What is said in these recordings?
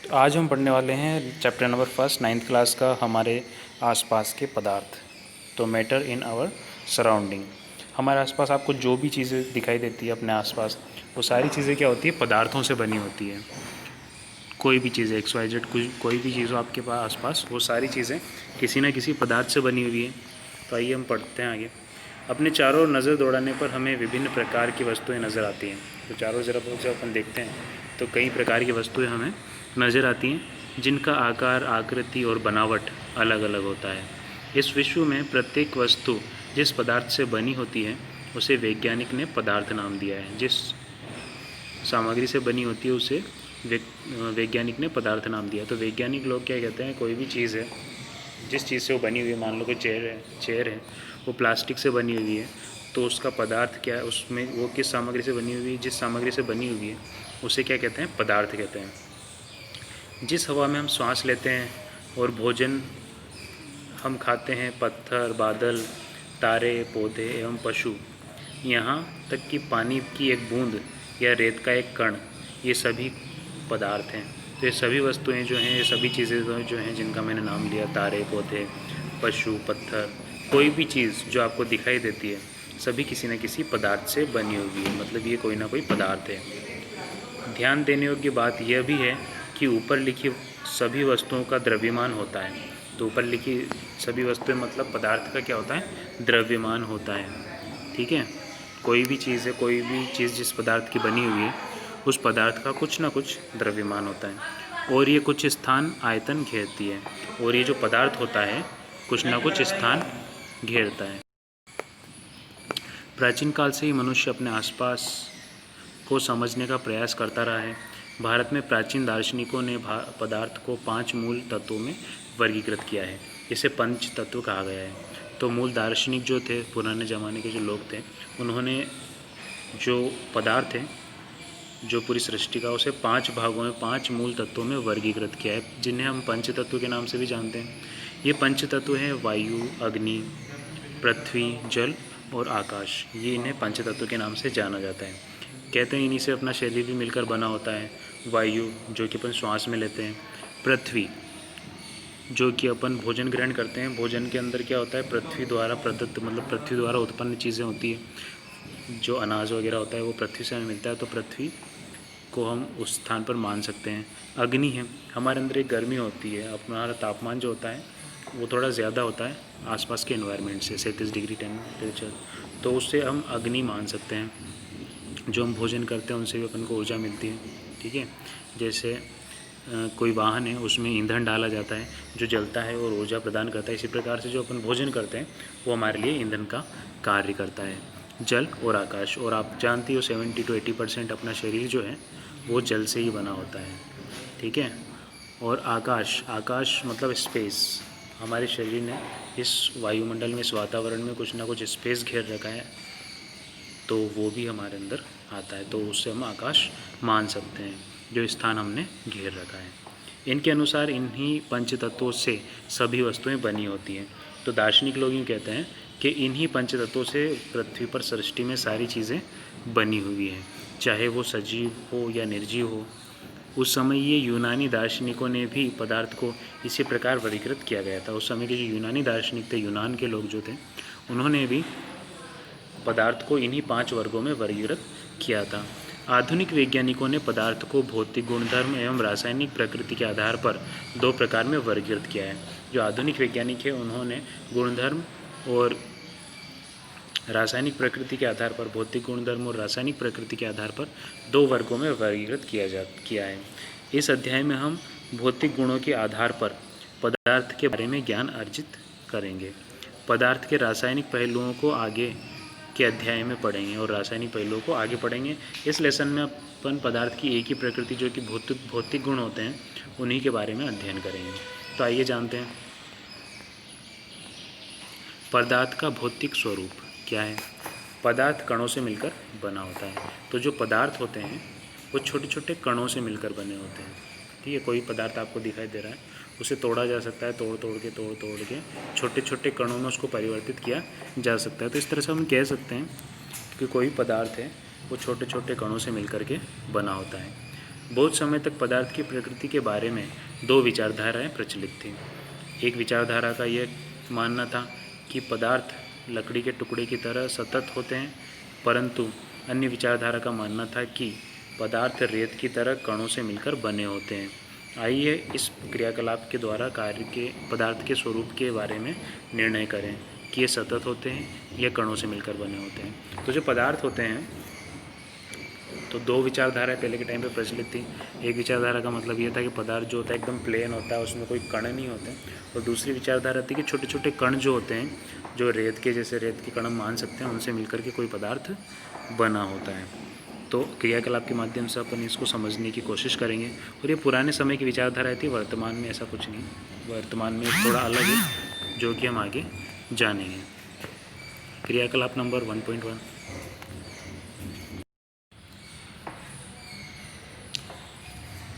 तो आज हम पढ़ने वाले हैं chapter number first 9th class का हमारे आसपास के पदार्थ। तो मैटर इन आवर सराउंडिंग, हमारे आसपास आपको जो भी चीज़ें दिखाई देती है अपने आसपास, वो सारी चीज़ें क्या होती है, पदार्थों से बनी होती है। कोई भी चीज़ XYZ कोई भी चीज़ हो आपके पास आसपास, वो सारी चीज़ें किसी न किसी पदार्थ से बनी हुई है। तो आइए हम पढ़ते हैं आगे। अपने चारों ओर नज़र दौड़ाने पर हमें विभिन्न प्रकार की वस्तुएं नज़र आती हैं। तो चारों तरफ जब अपन देखते हैं तो कई प्रकार की वस्तुएं हमें नज़र आती हैं, जिनका आकार, आकृति और बनावट अलग अलग होता है। इस विश्व में प्रत्येक वस्तु जिस पदार्थ से बनी होती है उसे वैज्ञानिक ने पदार्थ नाम दिया है। जिस सामग्री से बनी होती है उसे वैज्ञानिक ने पदार्थ नाम दिया। तो वैज्ञानिक लोग क्या कहते हैं, कोई भी चीज़ है जिस चीज़ से वो बनी हुई है, मान लो कोई चेयर है वो प्लास्टिक से बनी हुई है, तो उसका पदार्थ क्या है, उसमें वो किस सामग्री से बनी हुई है, जिस सामग्री से बनी हुई है उसे क्या कहते हैं, पदार्थ कहते हैं। जिस हवा में हम सांस लेते हैं और भोजन हम खाते हैं, पत्थर, बादल, तारे, पौधे एवं पशु, यहाँ तक कि पानी की एक बूंद या रेत का एक कण, ये सभी पदार्थ हैं। तो ये सभी वस्तुएं जो हैं, ये सभी चीज़ें जो हैं जिनका मैंने नाम लिया, तारे, पौधे, पशु, पत्थर, कोई भी चीज़ जो आपको दिखाई देती है, सभी किसी न किसी पदार्थ से बनी हुई है। मतलब ये कोई ना कोई पदार्थ है। ध्यान देने योग्य बात यह भी है कि ऊपर लिखी सभी वस्तुओं का द्रव्यमान होता है। तो ऊपर लिखी सभी वस्तुएं मतलब पदार्थ का क्या होता है, द्रव्यमान होता है। ठीक है, कोई भी चीज़ है, कोई भी चीज़ जिस पदार्थ की बनी हुई है उस पदार्थ का कुछ ना कुछ द्रव्यमान होता है, और ये कुछ स्थान आयतन घेरती है। और ये जो पदार्थ होता है कुछ ना कुछ स्थान घेरता है। प्राचीन काल से ही मनुष्य अपने आसपास को समझने का प्रयास करता रहा है। भारत में प्राचीन दार्शनिकों ने पदार्थ को 5 मूल तत्वों में वर्गीकृत किया है। इसे पंच तत्व कहा गया है। तो मूल दार्शनिक जो थे, पुराने ज़माने के जो लोग थे, उन्होंने जो पदार्थ है, जो पूरी सृष्टि का, उसे 5 भागों में, 5 मूल तत्वों में वर्गीकृत किया है, जिन्हें हम पंच तत्व के नाम से भी जानते हैं। ये पंच तत्व हैं वायु, अग्नि, पृथ्वी, जल और आकाश। ये इन्हें पंच तत्व के नाम से जाना जाता है। कहते हैं इन्हीं से अपना शरीर भी मिलकर बना होता है। वायु जो कि अपन श्वास में लेते हैं, पृथ्वी जो कि अपन भोजन ग्रहण करते हैं, भोजन के अंदर क्या होता है, पृथ्वी द्वारा प्रदत्त, मतलब पृथ्वी द्वारा उत्पन्न चीज़ें होती है। जो अनाज वगैरह होता है वो पृथ्वी से हमें मिलता है, तो पृथ्वी को हम उस स्थान पर मान सकते हैं। अग्नि है, हमारे अंदर एक गर्मी होती है, हमारा तापमान जो होता है वो थोड़ा ज़्यादा होता है आसपास के एनवायरनमेंट से, 37 डिग्री टेम्परेचर, तो उससे हम अग्नि मान सकते हैं। जो हम भोजन करते हैं उनसे भी अपन को ऊर्जा मिलती है। ठीक है, जैसे कोई वाहन है उसमें ईंधन डाला जाता है जो जलता है और ऊर्जा प्रदान करता है, इसी प्रकार से जो अपन भोजन करते हैं वो हमारे लिए ईंधन का कार्य करता है। जल और आकाश, और आप जानती हो 70 to 80% अपना शरीर जो है वो जल से ही बना होता है। ठीक है, और आकाश मतलब स्पेस, हमारे शरीर ने इस वायुमंडल में, इस वातावरण में कुछ ना कुछ स्पेस घेर रखा है, तो वो भी हमारे अंदर आता है, तो उससे हम आकाश मान सकते हैं, जो स्थान हमने घेर रखा है। इनके अनुसार इन्हीं पंच तत्वों से सभी वस्तुएं बनी होती हैं। तो दार्शनिक लोग यूँ कहते हैं कि इन्हीं पंच तत्वों से पृथ्वी पर सृष्टि में सारी चीज़ें बनी हुई हैं, चाहे वो सजीव हो या निर्जीव हो। उस समय ये यूनानी दार्शनिकों ने भी पदार्थ को इसी प्रकार वर्गीकृत किया गया था। उस समय के जो यूनानी दार्शनिक थे, यूनान के लोग जो थे, उन्होंने भी पदार्थ को इन्हीं 5 वर्गों में वर्गीकृत किया था। आधुनिक वैज्ञानिकों ने पदार्थ को भौतिक गुणधर्म एवं रासायनिक प्रकृति के आधार पर 2 प्रकार में वर्गीकृत किया है। जो आधुनिक वैज्ञानिक है उन्होंने गुणधर्म और रासायनिक प्रकृति के आधार पर, भौतिक गुणधर्म और रासायनिक प्रकृति के आधार पर 2 वर्गों में वर्गीकृत किया है। इस अध्याय में हम भौतिक गुणों के आधार पर पदार्थ के बारे में ज्ञान अर्जित करेंगे। पदार्थ के रासायनिक पहलुओं को आगे के अध्याय में पढ़ेंगे और रासायनिक पहलुओं को आगे पढ़ेंगे। इस लेसन में अपन पदार्थ की एक ही प्रकृति, जो कि भौतिक गुण होते हैं, उन्हीं के बारे में अध्ययन करेंगे। तो आइए जानते हैं पदार्थ का भौतिक स्वरूप क्या है। पदार्थ कणों से मिलकर बना होता है। तो जो पदार्थ होते हैं वो छोटे छोटे कणों से मिलकर बने होते हैं। ठीक है, कोई पदार्थ आपको दिखाई दे रहा है, उसे तोड़ा जा सकता है, तोड़ तोड़ के छोटे छोटे कणों में उसको परिवर्तित किया जा सकता है। तो इस तरह से हम कह सकते हैं कि कोई पदार्थ है वो छोटे छोटे कणों से मिलकर के बना होता है। बहुत समय तक पदार्थ की प्रकृति के बारे में दो विचारधाराएं प्रचलित थीं। एक विचारधारा का यह मानना था कि पदार्थ लकड़ी के टुकड़े की तरह सतत होते हैं, परंतु अन्य विचारधारा का मानना था कि पदार्थ रेत की तरह कणों से मिलकर बने होते हैं। आइए इस क्रियाकलाप के द्वारा कार्य के पदार्थ के स्वरूप के बारे में निर्णय करें कि ये सतत होते हैं या कणों से मिलकर बने होते हैं। तो जो पदार्थ होते हैं, तो दो विचारधाराएं पहले के टाइम पे प्रचलित थी। एक विचारधारा का मतलब ये था कि पदार्थ जो होता है एकदम प्लेन होता है, उसमें कोई कण नहीं होते, और दूसरी विचारधारा थी कि छोटे छोटे कण जो होते हैं, जो रेत के जैसे रेत के कण हम मान सकते हैं, उनसे मिलकर के कोई पदार्थ बना होता है। तो क्रियाकलाप के माध्यम से अपन इसको समझने की कोशिश करेंगे। और ये पुराने समय की विचारधारा थी, वर्तमान में ऐसा कुछ नहीं, वर्तमान में थोड़ा अलग है, जो कि हम आगे जानेंगे। क्रियाकलाप नंबर 1.1।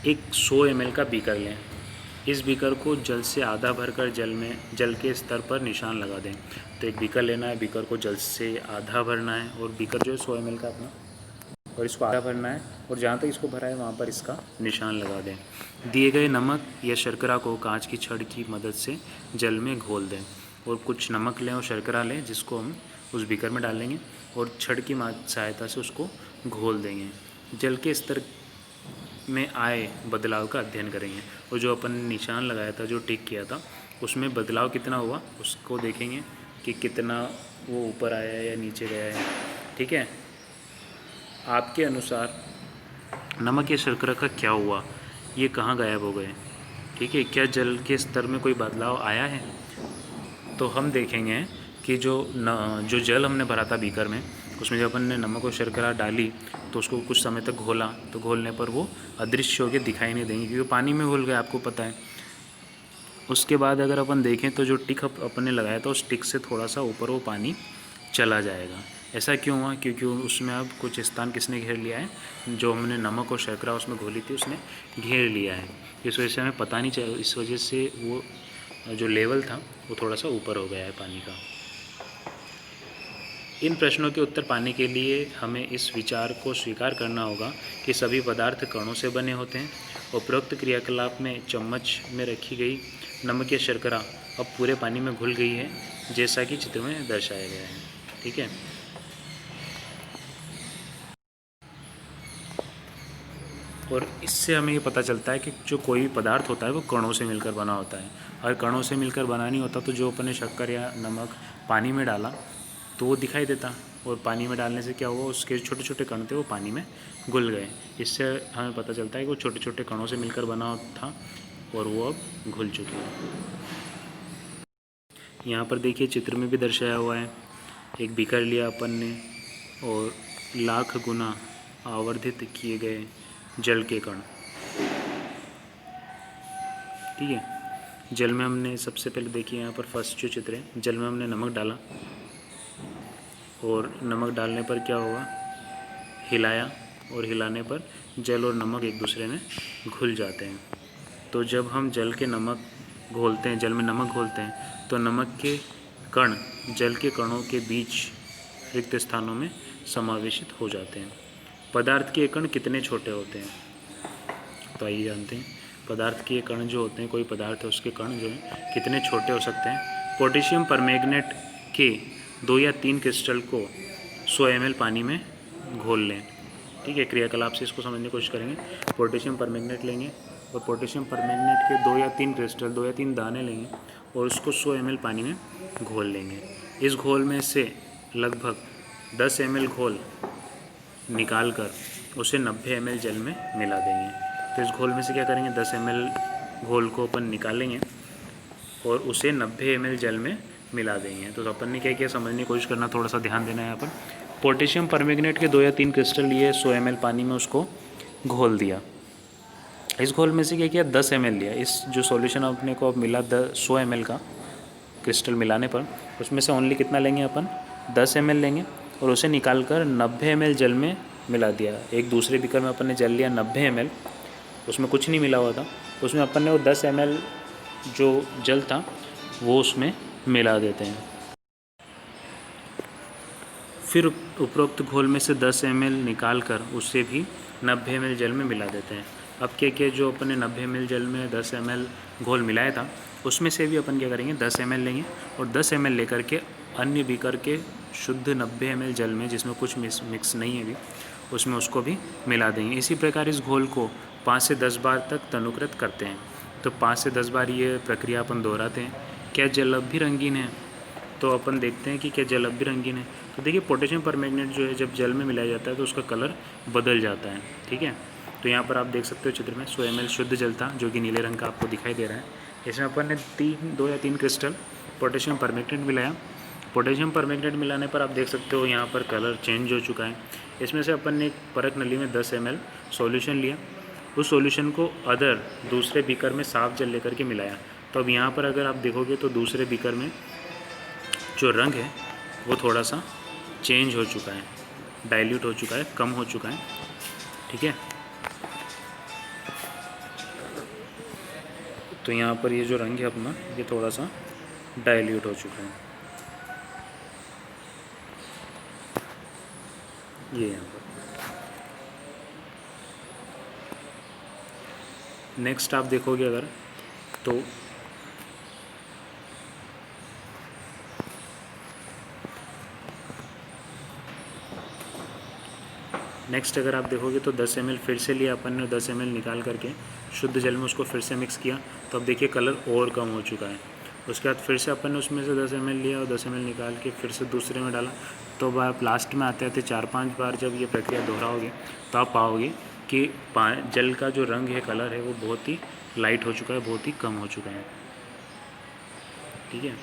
एक 100 ml का बीकर लें। इस बीकर को जल से आधा भरकर जल के स्तर पर निशान लगा दें। तो एक बीकर लेना है, बीकर को जल से आधा भरना है, और बीकर जो है 100 ml का अपना, और इसको आधा भरना है, और जहाँ तक इसको भरा है वहाँ पर इसका निशान लगा दें। दिए गए नमक या शर्करा को कांच की छड़ की मदद से जल में घोल दें। और कुछ नमक लें और शर्करा लें, जिसको हम उस बीकर में डालेंगे और छड़ की सहायता से उसको घोल देंगे। जल के स्तर में आए बदलाव का अध्ययन करेंगे, और जो अपन ने निशान लगाया था, जो टिक किया था, उसमें बदलाव कितना हुआ उसको देखेंगे कि कितना वो ऊपर आया या नीचे गया है। ठीक है, आपके अनुसार नमक या शर्करा का क्या हुआ, ये कहाँ गायब हो गए? ठीक है, क्या जल के स्तर में कोई बदलाव आया है? तो हम देखेंगे कि जो जल हमने भरा था बीकर में, उसमें जब अपन ने नमक और शर्करा डाली तो उसको कुछ समय तक घोला, तो घोलने पर वो अदृश्य होकर दिखाई नहीं देंगे, क्योंकि पानी में घुल गए, आपको पता है। उसके बाद अगर अपन देखें तो जो टिक अपन ने लगाया था, उस टिक से थोड़ा सा ऊपर वो पानी चला जाएगा। ऐसा क्यों हुआ? क्योंकि उसमें अब कुछ स्थान किसने घेर लिया है, जो हमने नमक और शर्करा उसमें घोली थी उसने घेर लिया है। इस वजह से हमें पता नहीं चला, इस वजह से वो जो लेवल था वो थोड़ा सा ऊपर हो गया है पानी का। इन प्रश्नों के उत्तर पाने के लिए हमें इस विचार को स्वीकार करना होगा कि सभी पदार्थ कणों से बने होते हैं। उपरोक्त क्रियाकलाप में चम्मच में रखी गई नमक या शर्करा अब पूरे पानी में घुल गई है, जैसा कि चित्र में दर्शाया गया है। ठीक है, और इससे हमें ये पता चलता है कि जो कोई भी पदार्थ होता है वो कणों से मिलकर बना होता है। अगर कणों से मिलकर बना नहीं होता तो जो अपने शक्कर या नमक पानी में डाला तो वो दिखाई देता, और पानी में डालने से क्या हुआ, उसके छोटे छोटे कण थे वो पानी में घुल गए। इससे हमें पता चलता है कि वो छोटे छोटे कणों से मिलकर बना था और वो अब घुल चुके हैं। यहाँ पर देखिए चित्र में भी दर्शाया हुआ है, एक बीकर लिया अपन ने और लाख गुना आवर्धित किए गए जल के कण। ठीक है, जल में हमने सबसे पहले देखिए यहाँ पर फर्स्ट जो चित्र है, जल में हमने नमक डाला, और नमक डालने पर क्या होगा, हिलाया, और हिलाने पर जल और नमक एक दूसरे में घुल जाते हैं। तो जब हम जल में नमक घोलते हैं तो नमक के कण जल के कणों के बीच रिक्त स्थानों में समावेशित हो जाते हैं। पदार्थ के कण कितने छोटे होते हैं? तो आइए जानते हैं, पदार्थ के कण जो होते हैं, कोई पदार्थ है उसके कण जो हैं कितने छोटे हो सकते हैं। पोटेशियम परमैंगनेट के 2 या 3 क्रिस्टल को 100 ml पानी में घोल लें। ठीक है, क्रियाकलाप से इसको समझने की कोशिश करेंगे। पोटेशियम परमैंगनेट लेंगे, और पोटेशियम परमैंगनेट के 2 या 3 क्रिस्टल, 2 या 3 दाने लेंगे, और उसको 100 ml पानी में घोल लेंगे। इस घोल में से लगभग 10 ml घोल निकाल कर उसे 90 ml जल में मिला देंगे। तो इस घोल में से क्या करेंगे, 10 ml घोल को अपन निकालेंगे और उसे 90 ml जल में मिला देंगे। तो अपन ने क्या किया, समझने की कोशिश करना, थोड़ा सा ध्यान देना है यहाँ पर। पोटेशियम परमैंगनेट के 2 या 3 क्रिस्टल लिए 100 ml पानी में उसको घोल दिया। इस घोल में से क्या किया, 10 ml लिया। इस जो सॉल्यूशन अपने को अब मिला 100 ml का क्रिस्टल मिलाने पर, उसमें से ओनली कितना लेंगे अपन, 10 ml लेंगे, और उसे निकाल कर 90 ml जल में मिला दिया। एक दूसरे बीकर में अपन ने जल लिया 90 ml, उसमें कुछ नहीं मिला हुआ था, उसमें अपन ने वो 10 ml जो जल था वो उसमें मिला देते हैं। फिर उपरोक्त घोल में से 10 ml निकाल कर उसे भी 90 ml जल में मिला देते हैं। अब क्या जो अपन ने 90 ml जल में 10 ml घोल मिलाया था, उसमें से भी अपन क्या करेंगे 10 ml लेंगे और 10 ml लेकर के अन्य बीकर के शुद्ध 90 ml जल में, जिसमें कुछ मिक्स नहीं है भी, उसमें उसको भी मिला देंगे। इसी प्रकार इस घोल को 5 से 10 बार तक तनुकृत करते हैं। तो 5 से 10 बार ये प्रक्रिया अपन दोहराते हैं। क्या जल अब भी रंगीन है? तो अपन देखते हैं कि क्या जल अब भी रंगीन है। तो देखिए पोटेशियम परमैंगनेट जो है जब जल में मिलाया जाता है तो उसका कलर बदल जाता है। ठीक है, तो यहाँ पर आप देख सकते हो चित्र में 100 ml शुद्ध जल था जो कि नीले रंग का आपको दिखाई दे रहा है। इसमें अपन ने 2 या 3 क्रिस्टल पोटेशियम परमैंगनेट मिलाया। पोटेशियम परमैंगनेट मिलाने पर आप देख सकते हो यहाँ पर कलर चेंज हो चुका है। इसमें से अपन ने एक परख नली में 10 ml सॉल्यूशन लिया, उस सॉल्यूशन को दूसरे बीकर में साफ जल लेकर के मिलाया। तो अब यहाँ पर अगर आप देखोगे तो दूसरे बीकर में जो रंग है वो थोड़ा सा चेंज हो चुका है, डाइल्यूट हो चुका है, कम हो चुका है। ठीक है, तो यहाँ पर ये जो रंग है अपना ये थोड़ा सा डाइल्यूट हो चुका है, ये यहाँ पर। नेक्स्ट आप देखोगे अगर तो नेक्स्ट अगर आप देखोगे तो 10 ml फिर से लिया अपन ने, 10 ml निकाल करके शुद्ध जल में उसको फिर से मिक्स किया। तो अब देखिए कलर और कम हो चुका है। उसके बाद फिर से अपन ने उसमें से 10 ml लिया और 10 ml निकाल के फिर से दूसरे में डाला। तो अब आप लास्ट में आते आते 4-5 बार जब ये प्रक्रिया दोहराओगे तो आप पाओगे कि जल का जो रंग है, कलर है, वो बहुत ही लाइट हो चुका है, बहुत ही कम हो चुका है। ठीक है,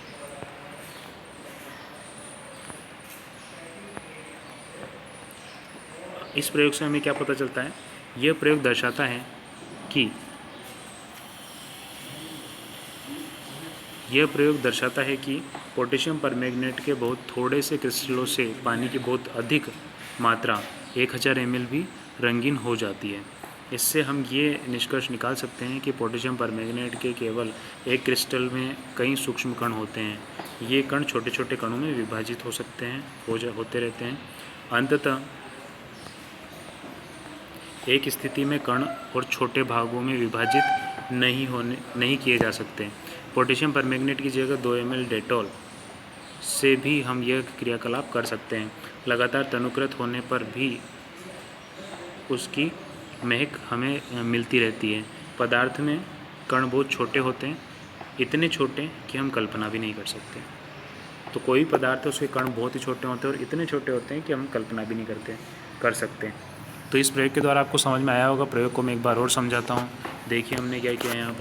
इस प्रयोग से हमें क्या पता चलता है? यह प्रयोग दर्शाता है कि पोटेशियम परमैंगनेट के बहुत थोड़े से क्रिस्टलों से पानी की बहुत अधिक मात्रा 1000 ml भी रंगीन हो जाती है। इससे हम ये निष्कर्ष निकाल सकते हैं कि पोटेशियम परमैंगनेट के केवल एक क्रिस्टल में कई सूक्ष्म कण होते हैं। ये कण छोटे छोटे कणों में विभाजित हो सकते हैं, होते रहते हैं। अंततः एक स्थिति में कण और छोटे भागों में विभाजित नहीं किए जा सकते। पोटेशियम परमैंगनेट की जगह 2 ml डेटॉल से भी हम यह क्रियाकलाप कर सकते हैं। लगातार तनुकृत होने पर भी उसकी महक हमें मिलती रहती है। पदार्थ में कण बहुत छोटे होते हैं, इतने छोटे कि हम कल्पना भी नहीं कर सकते। तो कोई पदार्थ है उसके कण बहुत ही छोटे होते हैं और इतने छोटे होते हैं कि हम कल्पना भी नहीं कर सकते। तो इस प्रयोग के द्वारा आपको समझ में आया होगा। प्रयोग को मैं एक बार और समझाता हूँ। देखिए हमने क्या किया, यहाँ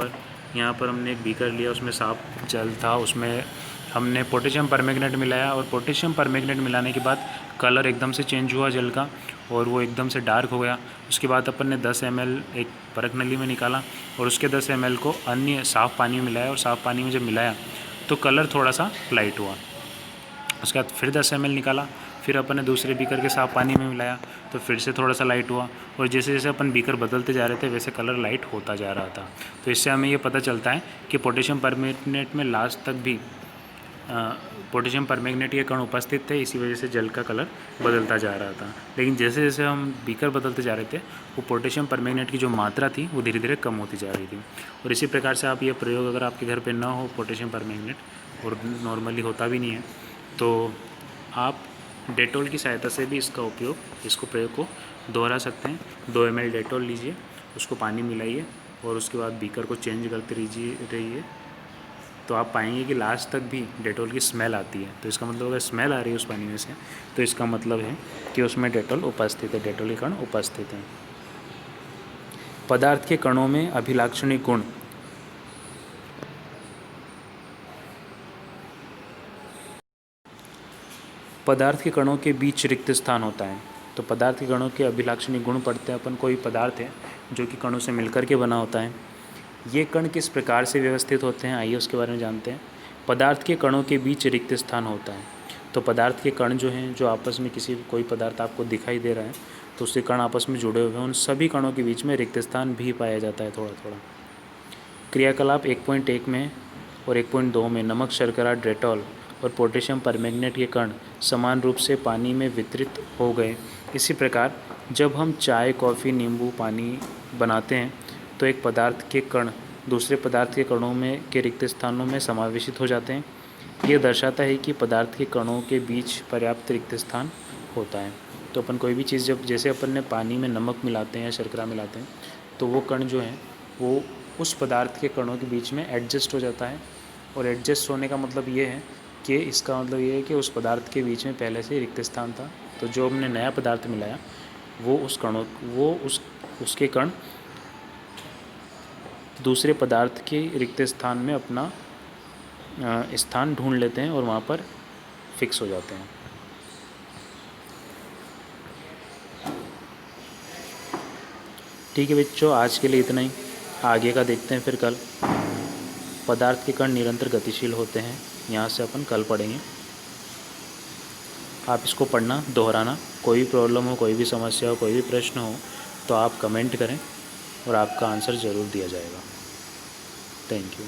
पर हमने एक बीकर लिया, उसमें साफ जल था, उसमें हमने पोटेशियम परमैंगनेट मिलाया और पोटेशियम परमैंगनेट मिलाने के बाद कलर एकदम से चेंज हुआ जल का और वो एकदम से डार्क हो गया। उसके बाद अपन ने 10 ml एक परख नली में निकाला और उसके 10 ml को अन्य साफ़ पानी में मिलाया और साफ़ पानी में जब मिलाया तो कलर थोड़ा सा लाइट हुआ। उसके बाद फिर 10 ml निकाला, फिर अपन ने दूसरे बीकर के साफ पानी में मिलाया तो फिर से थोड़ा सा लाइट हुआ और जैसे जैसे अपन बीकर बदलते जा रहे थे वैसे कलर लाइट होता जा रहा था। तो इससे हमें ये पता चलता है कि पोटेशियम परमैंगनेट में लास्ट तक भी पोटेशियम परमैंगनेट के कण उपस्थित थे, इसी वजह से जल का कलर बदलता जा रहा था। लेकिन जैसे जैसे हम बीकर बदलते जा रहे थे वो पोटेशियम परमैंगनेट की जो मात्रा थी वो धीरे धीरे कम होती जा रही थी। और इसी प्रकार से आप ये प्रयोग अगर आपके घर पे ना हो पोटेशियम परमैंगनेट और नॉर्मली होता भी नहीं है तो आप डेटॉल की सहायता से भी इसको प्रयोग को दोहरा सकते हैं। 2 ml डेटॉल लीजिए, उसको पानी मिलाइए और उसके बाद बीकर को चेंज करते रहिए तो आप पाएंगे कि लास्ट तक भी डेटॉल की स्मेल आती है। तो इसका मतलब अगर स्मेल आ रही है उस पानी में से तो इसका मतलब है कि उसमें डेटॉल उपस्थित है, डेटॉल के कण उपस्थित हैं। पदार्थ के कणों में अभिलाक्षणिक गुण। पदार्थ के कणों के बीच रिक्त स्थान होता है। तो पदार्थ के कणों के अभिलाक्षणिक गुण पढ़ते हैं अपन। कोई पदार्थ है जो कि कणों से मिलकर के बना होता है। ये कण किस प्रकार से व्यवस्थित होते हैं, आइए उसके बारे में जानते हैं। पदार्थ के कणों के बीच रिक्त स्थान होता है। तो पदार्थ के कण जो हैं, जो आपस में कोई पदार्थ आपको दिखाई दे रहा है तो उसके कण आपस में जुड़े हुए हैं, उन सभी कणों के बीच में रिक्त स्थान भी पाया जाता है थोड़ा थोड़ा। क्रियाकलाप 1.1 में और 1.2 में नमक, शर्करा, डेटॉल और पोटेशियम परमैंगनेट के कण समान रूप से पानी में वितरित हो गए। इसी प्रकार जब हम चाय, कॉफ़ी, नींबू पानी बनाते हैं तो एक पदार्थ के कण दूसरे पदार्थ के कणों में के रिक्त स्थानों में समावेशित हो जाते हैं। यह दर्शाता है कि पदार्थ के कणों के बीच पर्याप्त रिक्त स्थान होता है। तो अपन कोई भी चीज़ जब जैसे अपन ने पानी में नमक मिलाते हैं या शर्करा मिलाते हैं तो वो कण जो हैं वो उस पदार्थ के कणों के बीच में एडजस्ट हो जाता है। और एडजस्ट होने का मतलब ये है कि इसका मतलब ये है कि उस पदार्थ के बीच में पहले से रिक्त स्थान था, तो जो हमने नया पदार्थ मिलाया वो उसके कण दूसरे पदार्थ के रिक्त स्थान में अपना स्थान ढूंढ लेते हैं और वहाँ पर फिक्स हो जाते हैं। ठीक है बच्चों, आज के लिए इतना ही। आगे का देखते हैं फिर कल। पदार्थ के कण निरंतर गतिशील होते हैं, यहाँ से अपन कल पढ़ेंगे। आप इसको पढ़ना, दोहराना। कोई भी प्रॉब्लम हो, कोई भी समस्या हो, कोई भी प्रश्न हो तो आप कमेंट करें और आपका आंसर ज़रूर दिया जाएगा। Thank you.